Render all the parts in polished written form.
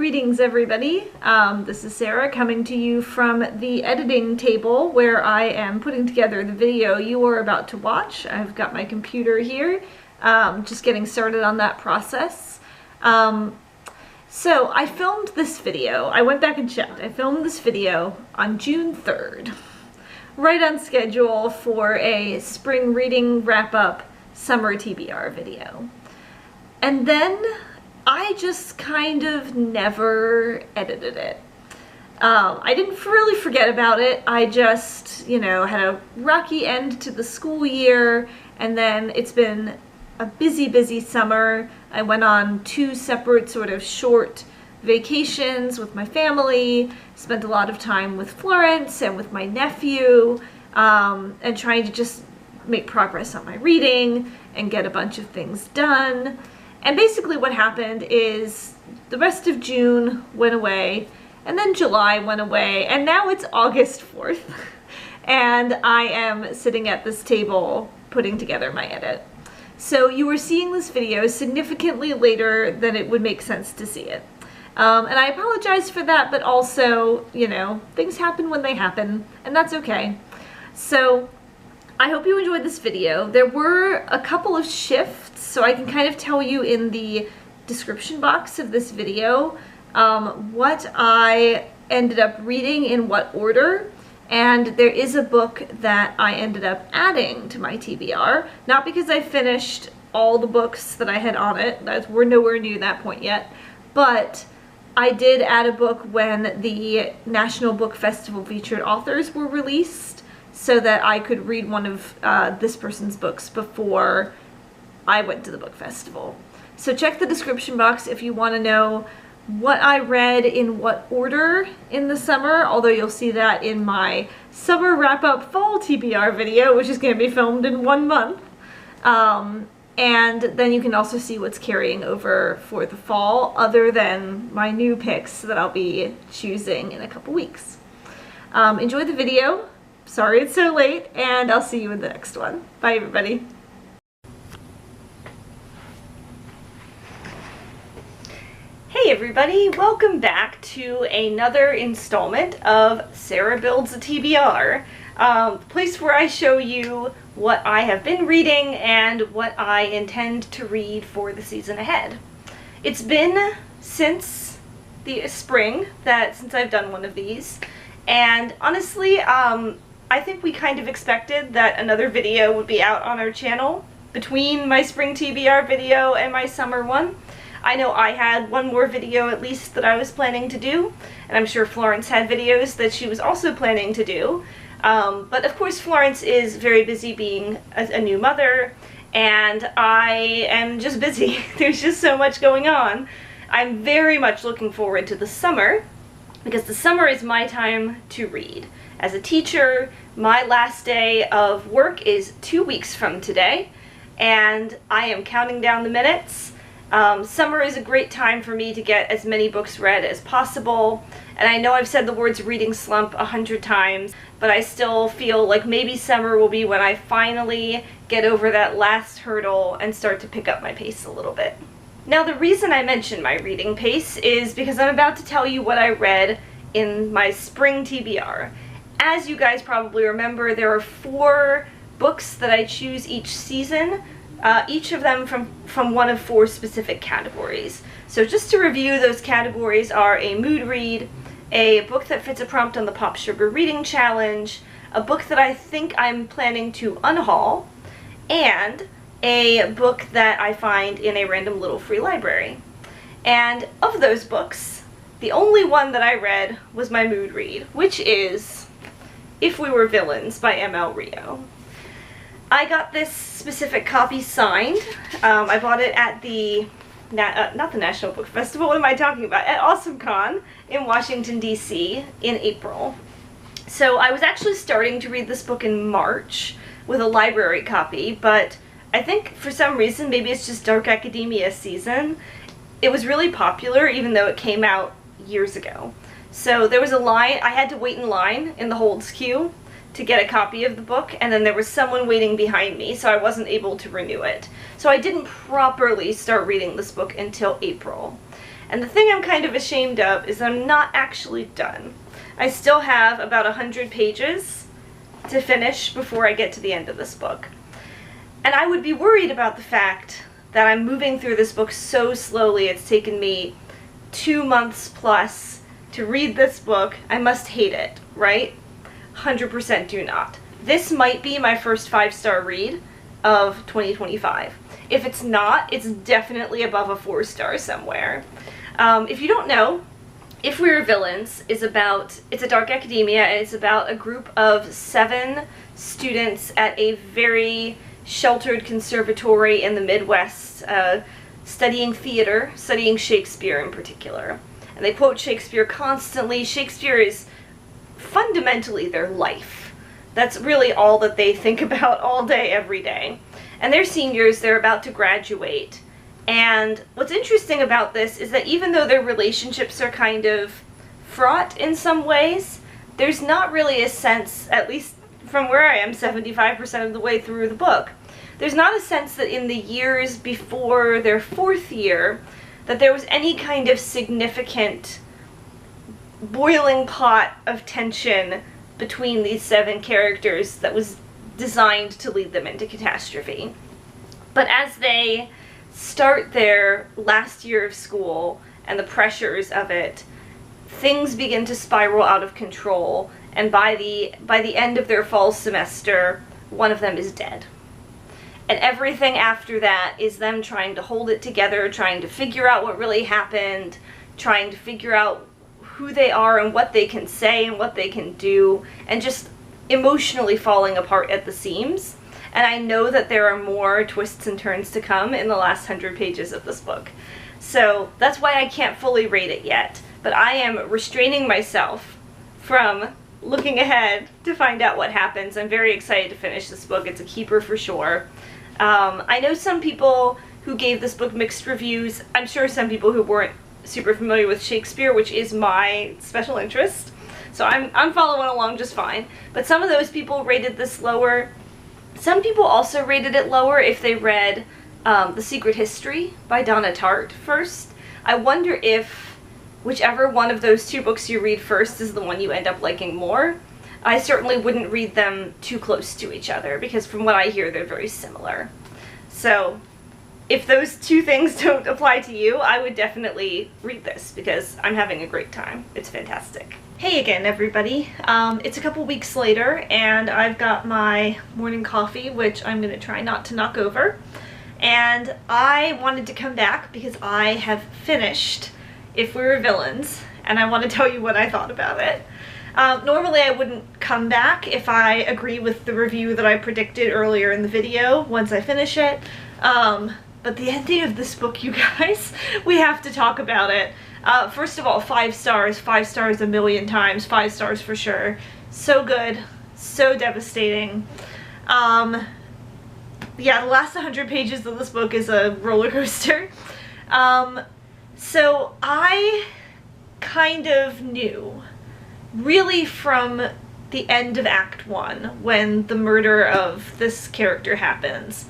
Greetings everybody, this is Sarah coming to you from the editing table where I am putting together the video you are about to watch. I've got my computer here, just getting started on that process. So I filmed this video, I went back and checked, I filmed this video on June 3rd, right on schedule for a spring reading wrap-up summer TBR video. And then I just kind of never edited it. I didn't really forget about it. I just, had a rocky end to the school year, and then it's been a busy summer. I went on 2 separate sort of short vacations with my family, spent a lot of time with Florence and with my nephew, and trying to just make progress on my reading and get a bunch of things done. And basically what happened is the rest of June went away, and then July went away, and now it's August 4th, and I am sitting at this table putting together my edit. So you are seeing this video significantly later than it would make sense to see it. And I apologize for that, but also, things happen when they happen, and that's okay. So I hope you enjoyed this video. There were a couple of shifts, so I can kind of tell you in the description box of this video what I ended up reading in what order. And there is a book that I ended up adding to my TBR, not because I finished all the books that I had on it, we're nowhere near that point yet, but I did add a book when the National Book Festival featured authors were released, so that I could read one of this person's books before I went to the book festival. So check the description box if you want to know what I read in what order in the summer, although you'll see that in my summer wrap-up fall TBR video, which is going to be filmed in 1 month. And then you can also see what's carrying over for the fall, other than my new picks that I'll be choosing in a couple weeks. Enjoy the video. Sorry it's so late, and I'll see you in the next one. Bye everybody. Hey everybody, welcome back to another installment of Sarah Builds a TBR, place where I show you what I have been reading and what I intend to read for the season ahead. It's been since the spring since I've done one of these, and honestly, I think we kind of expected that another video would be out on our channel between my spring TBR video and my summer one. I know I had one more video at least that I was planning to do, and I'm sure Florence had videos that she was also planning to do. But of course Florence is very busy being a new mother, and I am just busy. There's just so much going on. I'm very much looking forward to the summer, because the summer is my time to read. As a teacher, my last day of work is 2 weeks from today, and I am counting down the minutes. Summer is a great time for me to get as many books read as possible, and I know I've said the words reading slump 100 times, but I still feel like maybe summer will be when I finally get over that last hurdle and start to pick up my pace a little bit. Now, the reason I mention my reading pace is because I'm about to tell you what I read in my spring TBR. As you guys probably remember, there are 4 books that I choose each season, each of them from one of 4 specific categories. So just to review, those categories are a mood read, a book that fits a prompt on the Pop Sugar Reading Challenge, a book that I think I'm planning to unhaul, and a book that I find in a random little free library. And of those books, the only one that I read was my mood read, which is If We Were Villains by M.L. Rio. I got this specific copy signed. I bought it at the, not the National Book Festival, what am I talking about? At AwesomeCon in Washington, D.C. in April. So I was actually starting to read this book in March with a library copy, but I think for some reason, maybe it's just dark academia season, it was really popular even though it came out years ago. So there was a line, I had to wait in line in the holds queue to get a copy of the book, and then there was someone waiting behind me, so I wasn't able to renew it. So I didn't properly start reading this book until April. And the thing I'm kind of ashamed of is I'm not actually done. I still have about 100 pages to finish before I get to the end of this book. And I would be worried about the fact that I'm moving through this book so slowly. It's taken me 2 months plus to read this book. I must hate it, right? 100% do not. This might be my first 5-star read of 2025. If it's not, it's definitely above a 4-star somewhere. If you don't know, If We Were Villains is it's a dark academia, and it's about a group of 7 students at a very sheltered conservatory in the Midwest, studying theater, studying Shakespeare in particular. And they quote Shakespeare constantly. Shakespeare is fundamentally their life. That's really all that they think about all day, every day. And they're seniors, they're about to graduate. And what's interesting about this is that even though their relationships are kind of fraught in some ways, there's not really a sense, at least from where I am 75% of the way through the book, there's not a sense that in the years before their 4th year that there was any kind of significant boiling pot of tension between these 7 characters that was designed to lead them into catastrophe. But as they start their last year of school and the pressures of it, things begin to spiral out of control, and by the end of their fall semester, one of them is dead. And everything after that is them trying to hold it together, trying to figure out what really happened, trying to figure out who they are and what they can say and what they can do, and just emotionally falling apart at the seams. And I know that there are more twists and turns to come in the last 100 pages of this book. So that's why I can't fully rate it yet. But I am restraining myself from looking ahead to find out what happens. I'm very excited to finish this book. It's a keeper for sure. I know some people who gave this book mixed reviews. I'm sure some people who weren't super familiar with Shakespeare, which is my special interest. So I'm following along just fine. But some of those people rated this lower. Some people also rated it lower if they read The Secret History by Donna Tartt first. I wonder if whichever one of those 2 books you read first is the one you end up liking more. I certainly wouldn't read them too close to each other, because from what I hear, they're very similar. So if those 2 things don't apply to you, I would definitely read this, because I'm having a great time. It's fantastic. Hey again, everybody. It's a couple weeks later, and I've got my morning coffee, which I'm going to try not to knock over. And I wanted to come back because I have finished If We Were Villains, and I want to tell you what I thought about it. Normally I wouldn't come back if I agree with the review that I predicted earlier in the video once I finish it. But the ending of this book, you guys, we have to talk about it. First of all, 5 stars, 5 stars a million times, 5 stars for sure. So good, so devastating. Yeah, the last 100 pages of this book is a roller coaster. So I kind of knew, really from the end of Act 1, when the murder of this character happens,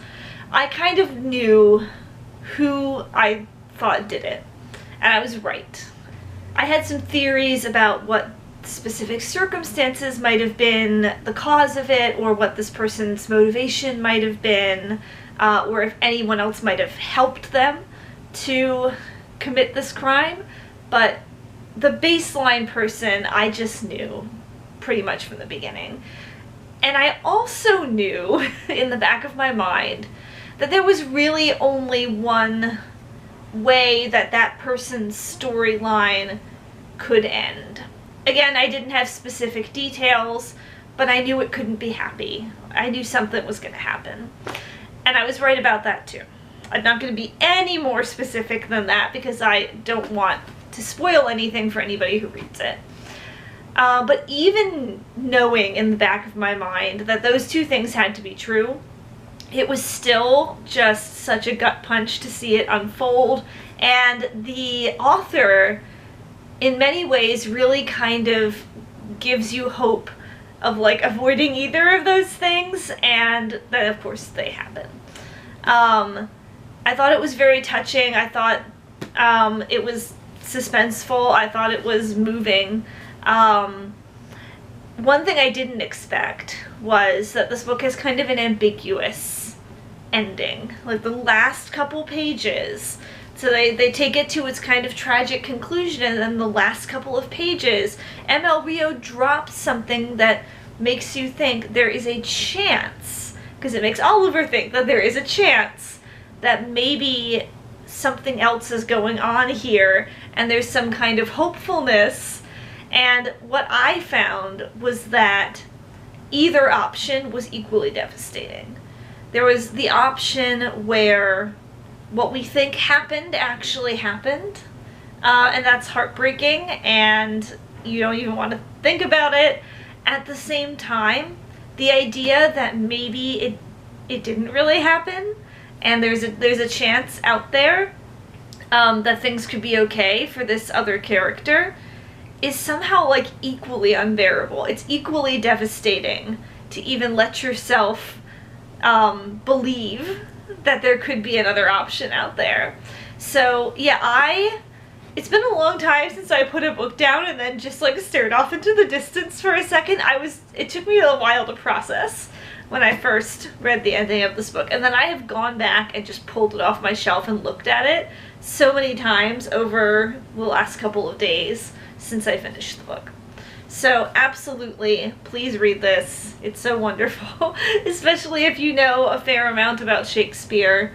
I kind of knew who I thought did it. And I was right. I had some theories about what specific circumstances might have been the cause of it, or what this person's motivation might have been, or if anyone else might have helped them to commit this crime. But the baseline person, I just knew pretty much from the beginning. And I also knew in the back of my mind that there was really only one way that that person's storyline could end. Again, I didn't have specific details, but I knew it couldn't be happy. I knew something was going to happen. And I was right about that too. I'm not going to be any more specific than that because I don't want to spoil anything for anybody who reads it. But even knowing in the back of my mind that those 2 things had to be true, it was still just such a gut punch to see it unfold. And the author, in many ways, really kind of gives you hope of like avoiding either of those things, and then of course they happen. I thought it was very touching. I thought it was suspenseful. I thought it was moving. One thing I didn't expect was that this book has kind of an ambiguous ending. Like the last couple pages, so they take it to its kind of tragic conclusion, and then the last couple of pages, ML Rio drops something that makes you think there is a chance, because it makes Oliver think that there is a chance that maybe something else is going on here, and there's some kind of hopefulness. And what I found was that either option was equally devastating. There was the option where what we think happened actually happened, and that's heartbreaking, and you don't even want to think about it. At the same time, the idea that maybe it didn't really happen, and there's a chance out there that things could be okay for this other character, is somehow like equally unbearable. It's equally devastating to even let yourself believe that there could be another option out there. So yeah, it's been a long time since I put a book down and then just like stared off into the distance for a second. It took me a while to process when I first read the ending of this book, and then I have gone back and just pulled it off my shelf and looked at it so many times over the last couple of days since I finished the book. So absolutely, please read this. It's so wonderful, especially if you know a fair amount about Shakespeare.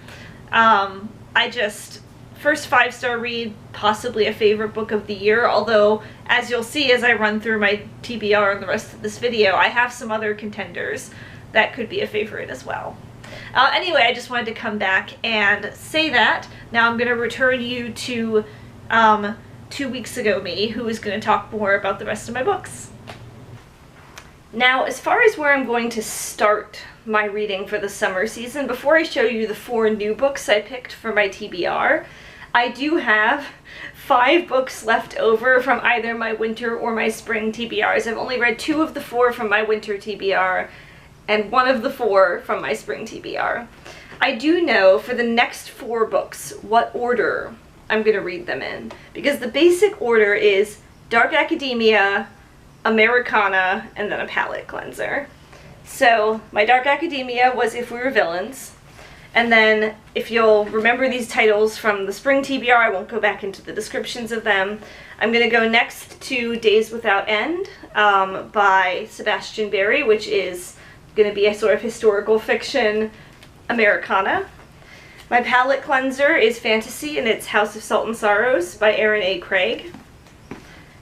First 5-star read, possibly a favorite book of the year, although as you'll see as I run through my TBR and the rest of this video, I have some other contenders that could be a favorite as well. Anyway, I just wanted to come back and say that. Now I'm going to return you to 2 weeks ago me, who is going to talk more about the rest of my books. Now, as far as where I'm going to start my reading for the summer season, before I show you the 4 new books I picked for my TBR, I do have 5 books left over from either my winter or my spring TBRs. I've only read 2 of the 4 from my winter TBR and 1 of the 4 from my spring TBR. I do know for the next 4 books what order I'm going to read them in, because the basic order is Dark Academia, Americana, and then a palette cleanser. So my Dark Academia was If We Were Villains, and then if you'll remember these titles from the spring TBR, I won't go back into the descriptions of them. I'm going to go next to Days Without End by Sebastian Barry, which is going to be a sort of historical fiction Americana. My palette cleanser is Fantasy, and it's House of Salt and Sorrows by Erin A. Craig.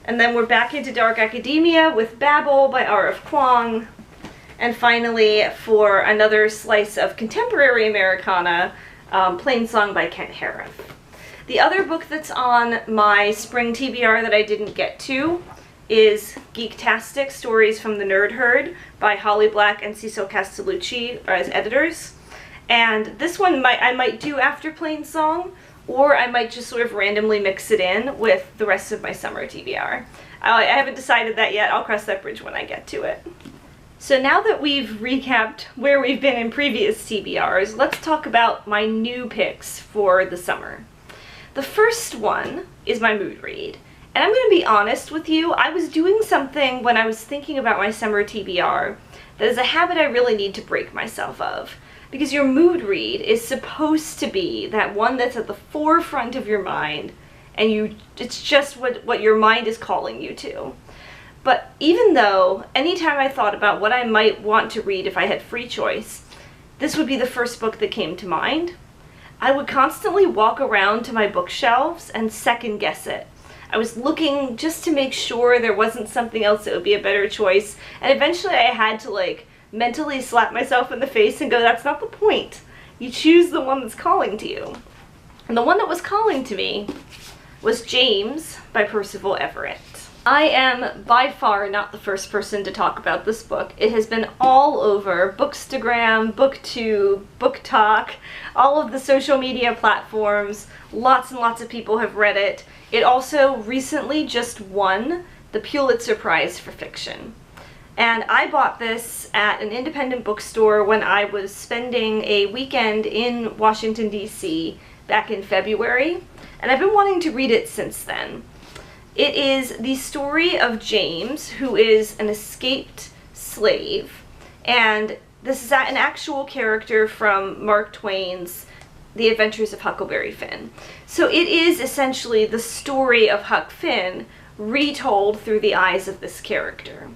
And then we're back into Dark Academia with Babel by R.F. Kuang. And finally, for another slice of contemporary Americana, Plain Song by Kent Harif. The other book that's on my spring TBR that I didn't get to is Geektastic Stories from the Nerd Herd by Holly Black and Cecil Castellucci as editors. And this one I might do after Plain Song, or I might just sort of randomly mix it in with the rest of my summer TBR. I haven't decided that yet. I'll cross that bridge when I get to it. So now that we've recapped where we've been in previous TBRs, let's talk about my new picks for the summer. The first one is my mood read. And I'm going to be honest with you, I was doing something when I was thinking about my summer TBR that is a habit I really need to break myself of. Because your mood read is supposed to be that one that's at the forefront of your mind, and it's just what your mind is calling you to. But even though anytime I thought about what I might want to read if I had free choice, this would be the first book that came to mind, I would constantly walk around to my bookshelves and second guess it. I was looking just to make sure there wasn't something else that would be a better choice, and eventually I had to mentally slap myself in the face and go, that's not the point. You choose the one that's calling to you. And the one that was calling to me was James by Percival Everett. I am by far not the first person to talk about this book. It has been all over Bookstagram, BookTube, BookTok, all of the social media platforms. Lots and lots of people have read it. It also recently just won the Pulitzer Prize for Fiction. And I bought this at an independent bookstore when I was spending a weekend in Washington, D.C. back in February. and I've been wanting to read it since then. It is the story of James, who is an escaped slave, and this is an actual character from Mark Twain's The Adventures of Huckleberry Finn. So it is essentially the story of Huck Finn retold through the eyes of this character.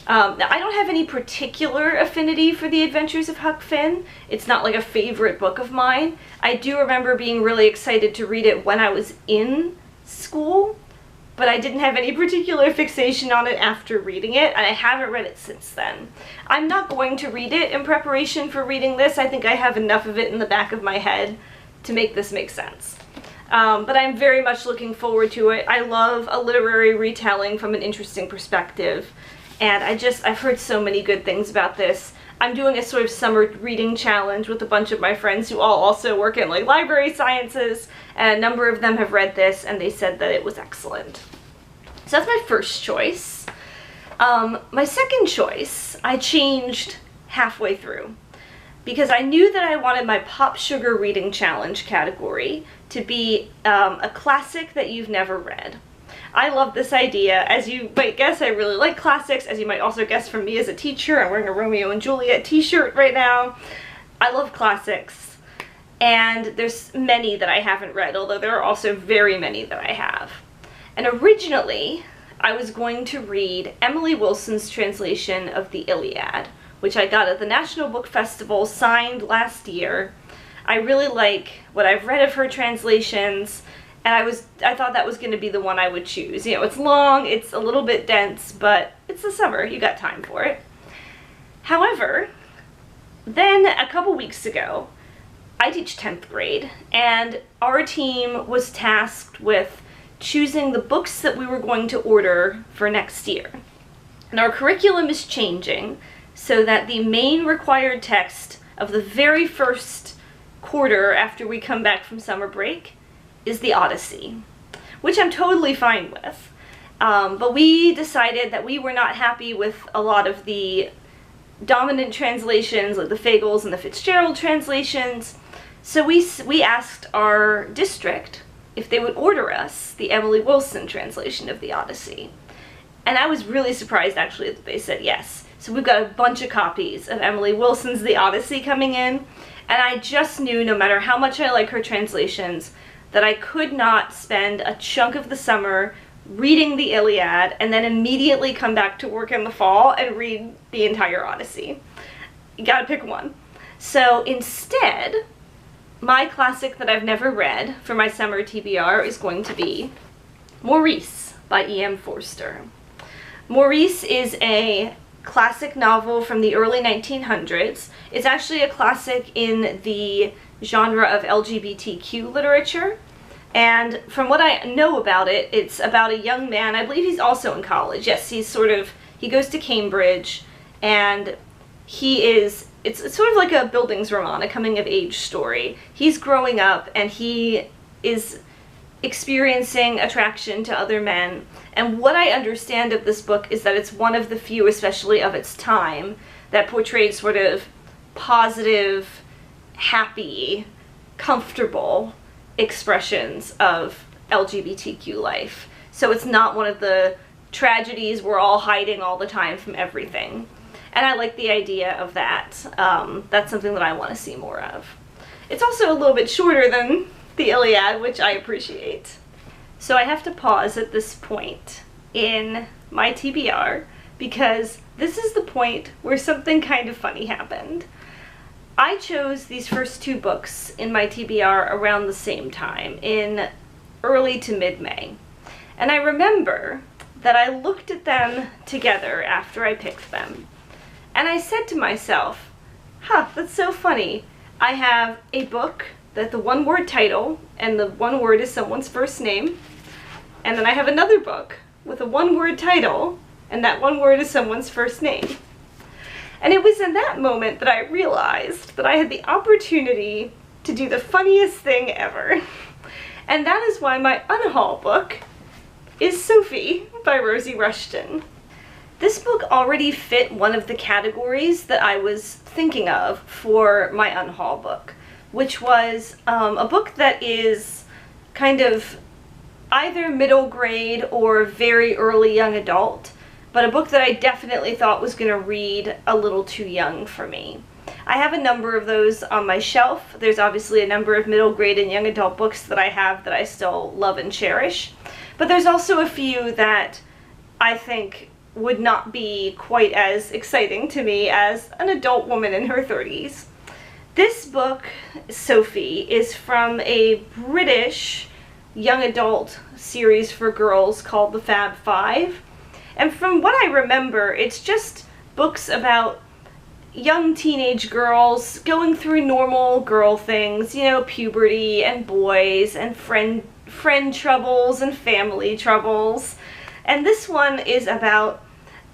Now, I don't have any particular affinity for The Adventures of Huck Finn. It's not like a favorite book of mine. I do remember being really excited to read it when I was in school, but I didn't have any particular fixation on it after reading it, and I haven't read it since then. I'm not going to read it in preparation for reading this. I think I have enough of it in the back of my head to make this make sense. But I'm very much looking forward to it. I love a literary retelling from an interesting perspective, and I've heard so many good things about this. I'm doing a sort of summer reading challenge with a bunch of my friends who all also work in like library sciences, and a number of them have read this and they said that it was excellent. So that's my first choice. My second choice I changed halfway through because I knew that I wanted my Pop Sugar Reading Challenge category to be a classic that you've never read. I love this idea. As you might guess, I really like classics. As you might also guess from me as a teacher, I'm wearing a Romeo and Juliet t-shirt right now. I love classics. And there's many that I haven't read, although there are also very many that I have. And originally, I was going to read Emily Wilson's translation of the Iliad, which I got at the National Book Festival, signed last year. I really like what I've read of her translations, and I thought that was going to be the one I would choose. You know, it's long, it's a little bit dense, but it's the summer, you got time for it. However, then a couple weeks ago, I teach 10th grade, and our team was tasked with choosing the books that we were going to order for next year. And our curriculum is changing so that the main required text of the very first quarter after we come back from summer break is the Odyssey, which I'm totally fine with. But we decided that we were not happy with a lot of the dominant translations, like the Fagles and the Fitzgerald translations. So we asked our district if they would order us the Emily Wilson translation of the Odyssey. And I was really surprised actually that they said yes. So we've got a bunch of copies of Emily Wilson's The Odyssey coming in, and I just knew no matter how much I like her translations that I could not spend a chunk of the summer reading the Iliad and then immediately come back to work in the fall and read the entire Odyssey. You gotta pick one. So instead, my classic that I've never read for my summer TBR is going to be Maurice by E.M. Forster. Maurice is a classic novel from the early 1900s. It's actually a classic in the genre of LGBTQ literature, and from what I know about it, it's about a young man. I believe he's also in college. Yes, he goes to Cambridge, and it's sort of like a Bildungsroman, a coming-of-age story. He's growing up, and he is experiencing attraction to other men, and what I understand of this book is that it's one of the few, especially of its time, that portrayed sort of positive, happy, comfortable expressions of LGBTQ life. So it's not one of the tragedies we're all hiding all the time from everything. And I like the idea of that. That's something that I want to see more of. It's also a little bit shorter than the Iliad, which I appreciate. So I have to pause at this point in my TBR because this is the point where something kind of funny happened. I chose these first two books in my TBR around the same time, in early to mid-May. And I remember that I looked at them together after I picked them. And I said to myself, that's so funny. I have a book that the one-word title and the one word is someone's first name. And then I have another book with a one-word title and that one word is someone's first name. And it was in that moment that I realized that I had the opportunity to do the funniest thing ever. And that is why my unhaul book is Sophie by Rosie Rushton. This book already fit one of the categories that I was thinking of for my unhaul book, which was a book that is kind of either middle grade or very early young adult, but a book that I definitely thought was going to read a little too young for me. I have a number of those on my shelf. There's obviously a number of middle grade and young adult books that I have that I still love and cherish, but there's also a few that I think would not be quite as exciting to me as an adult woman in her 30s. This book, Sophie, is from a British young adult series for girls called the Fab Five. And from what I remember, it's just books about young teenage girls going through normal girl things, you know, puberty and boys and friend troubles and family troubles. And this one is about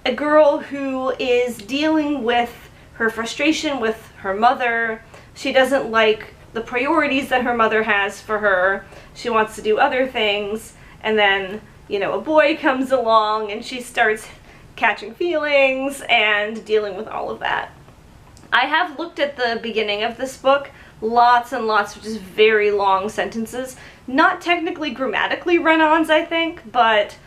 a girl who is dealing with her frustration with her mother. She doesn't like the priorities that her mother has for her. She wants to do other things, and then, you know, a boy comes along and she starts catching feelings and dealing with all of that. I have looked at the beginning of this book, lots and lots of just very long sentences. Not technically grammatically run-ons, I think, but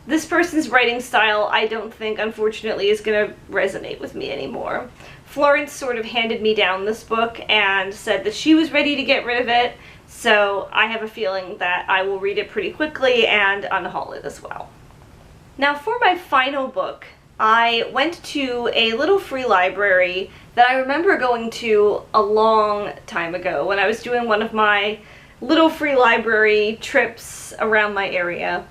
this person's writing style, I don't think, unfortunately, is going to resonate with me anymore. Florence sort of handed me down this book and said that she was ready to get rid of it, so I have a feeling that I will read it pretty quickly and unhaul it as well. Now, for my final book, I went to a little free library that I remember going to a long time ago when I was doing one of my little free library trips around my area.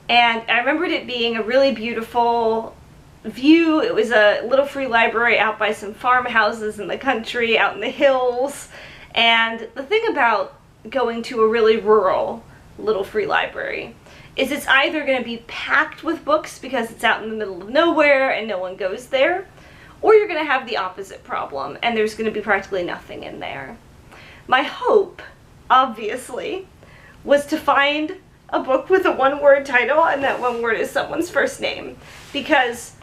And I remembered it being a really beautiful view. It was a little free library out by some farmhouses in the country, out in the hills. And the thing about going to a really rural little free library is it's either going to be packed with books because it's out in the middle of nowhere and no one goes there, or you're going to have the opposite problem and there's going to be practically nothing in there. My hope, obviously, was to find a book with a one-word title, and that one word is someone's first name, because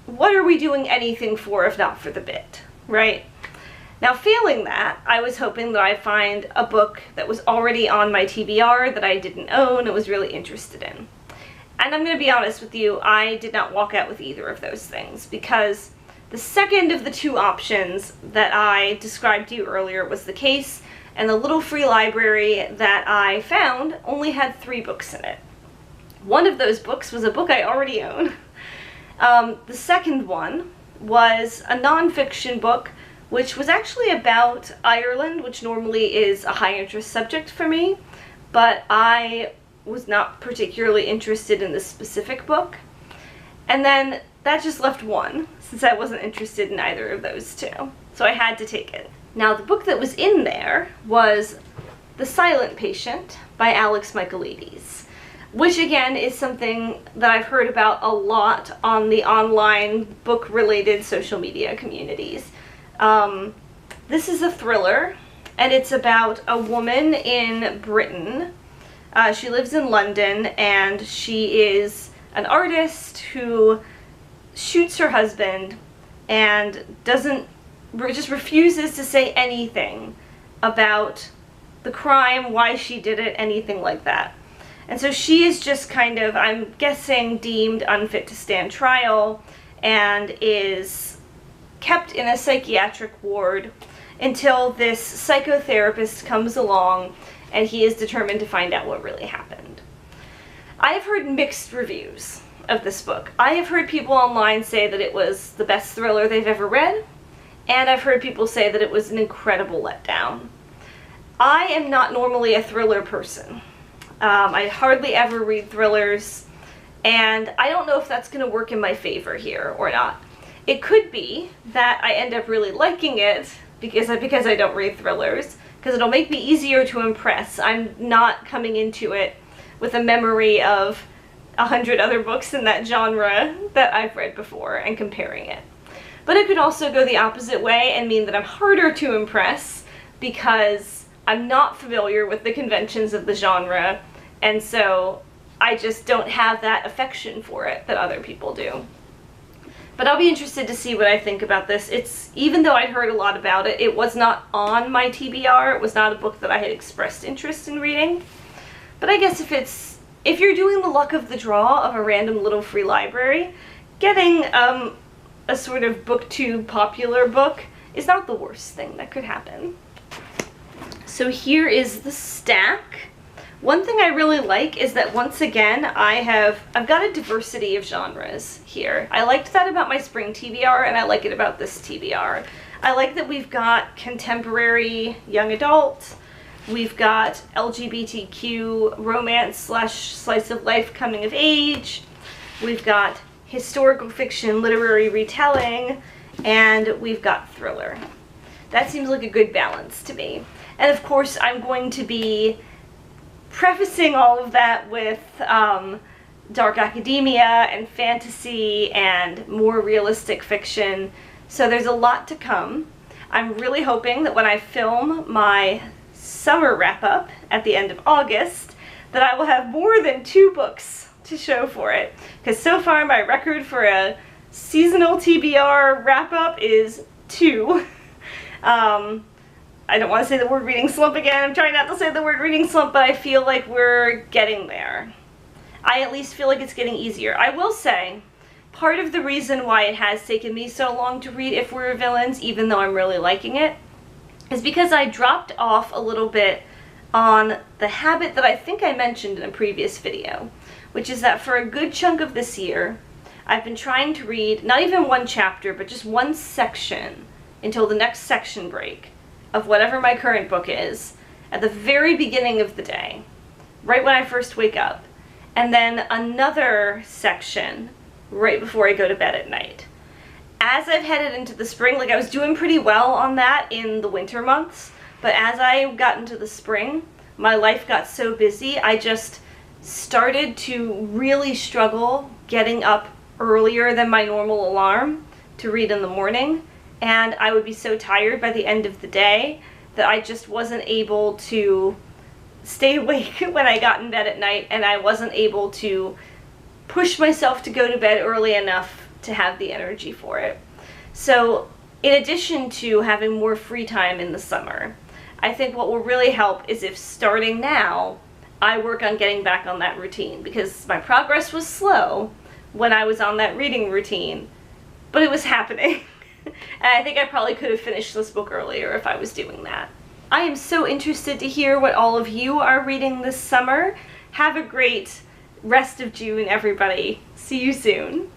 what are we doing anything for if not for the bit, right? Now, failing that, I was hoping that I'd find a book that was already on my TBR that I didn't own and was really interested in. And I'm going to be honest with you, I did not walk out with either of those things, because the second of the two options that I described to you earlier was the case, and the little free library that I found only had 3 books in it. One of those books was a book I already own. The second one was a nonfiction book, which was actually about Ireland, which normally is a high interest subject for me, but I was not particularly interested in this specific book. And then that just left one, since I wasn't interested in either of those two. So I had to take it. Now, the book that was in there was The Silent Patient by Alex Michaelides, which again is something that I've heard about a lot on the online book-related social media communities. This is a thriller, and it's about a woman in Britain. She lives in London, and she is an artist who shoots her husband and just refuses to say anything about the crime, why she did it, anything like that. And so she is just kind of, I'm guessing, deemed unfit to stand trial and is kept in a psychiatric ward until this psychotherapist comes along and he is determined to find out what really happened. I have heard mixed reviews of this book. I have heard people online say that it was the best thriller they've ever read, and I've heard people say that it was an incredible letdown. I am not normally a thriller person. I hardly ever read thrillers, and I don't know if that's going to work in my favor here or not. It could be that I end up really liking it because I don't read thrillers, because it'll make me easier to impress. I'm not coming into it with a memory of 100 other books in that genre that I've read before and comparing it. But it could also go the opposite way and mean that I'm harder to impress because I'm not familiar with the conventions of the genre, and so I just don't have that affection for it that other people do. But I'll be interested to see what I think about this. Even though I'd heard a lot about it, it was not on my TBR. It was not a book that I had expressed interest in reading. But I guess if you're doing the luck of the draw of a random little free library, getting a sort of booktube popular book is not the worst thing that could happen. So here is the stack. One thing I really like is that once again I've got a diversity of genres here. I liked that about my spring TBR, and I like it about this TBR. I like that we've got contemporary young adult, we've got LGBTQ romance / slice of life coming of age, we've got historical fiction literary retelling, and we've got thriller. That seems like a good balance to me. And of course I'm going to be prefacing all of that with dark academia and fantasy and more realistic fiction. So there's a lot to come. I'm really hoping that when I film my summer wrap-up at the end of August, that I will have more than 2 books to show for it. Because so far my record for a seasonal TBR wrap-up is 2. I don't want to say the word reading slump again. I'm trying not to say the word reading slump, but I feel like we're getting there. I at least feel like it's getting easier. I will say, part of the reason why it has taken me so long to read If We're Villains, even though I'm really liking it, is because I dropped off a little bit on the habit that I think I mentioned in a previous video, which is that for a good chunk of this year, I've been trying to read not even 1 chapter, but just 1 section until the next section break of whatever my current book is at the very beginning of the day, right when I first wake up, and then another section right before I go to bed at night. As I've headed into the spring, like I was doing pretty well on that in the winter months, but as I got into the spring, my life got so busy, I just started to really struggle getting up earlier than my normal alarm to read in the morning. And I would be so tired by the end of the day that I just wasn't able to stay awake when I got in bed at night, and I wasn't able to push myself to go to bed early enough to have the energy for it. So in addition to having more free time in the summer, I think what will really help is if starting now I work on getting back on that routine, because my progress was slow when I was on that reading routine, but it was happening. And I think I probably could have finished this book earlier if I was doing that. I am so interested to hear what all of you are reading this summer. Have a great rest of June, everybody. See you soon.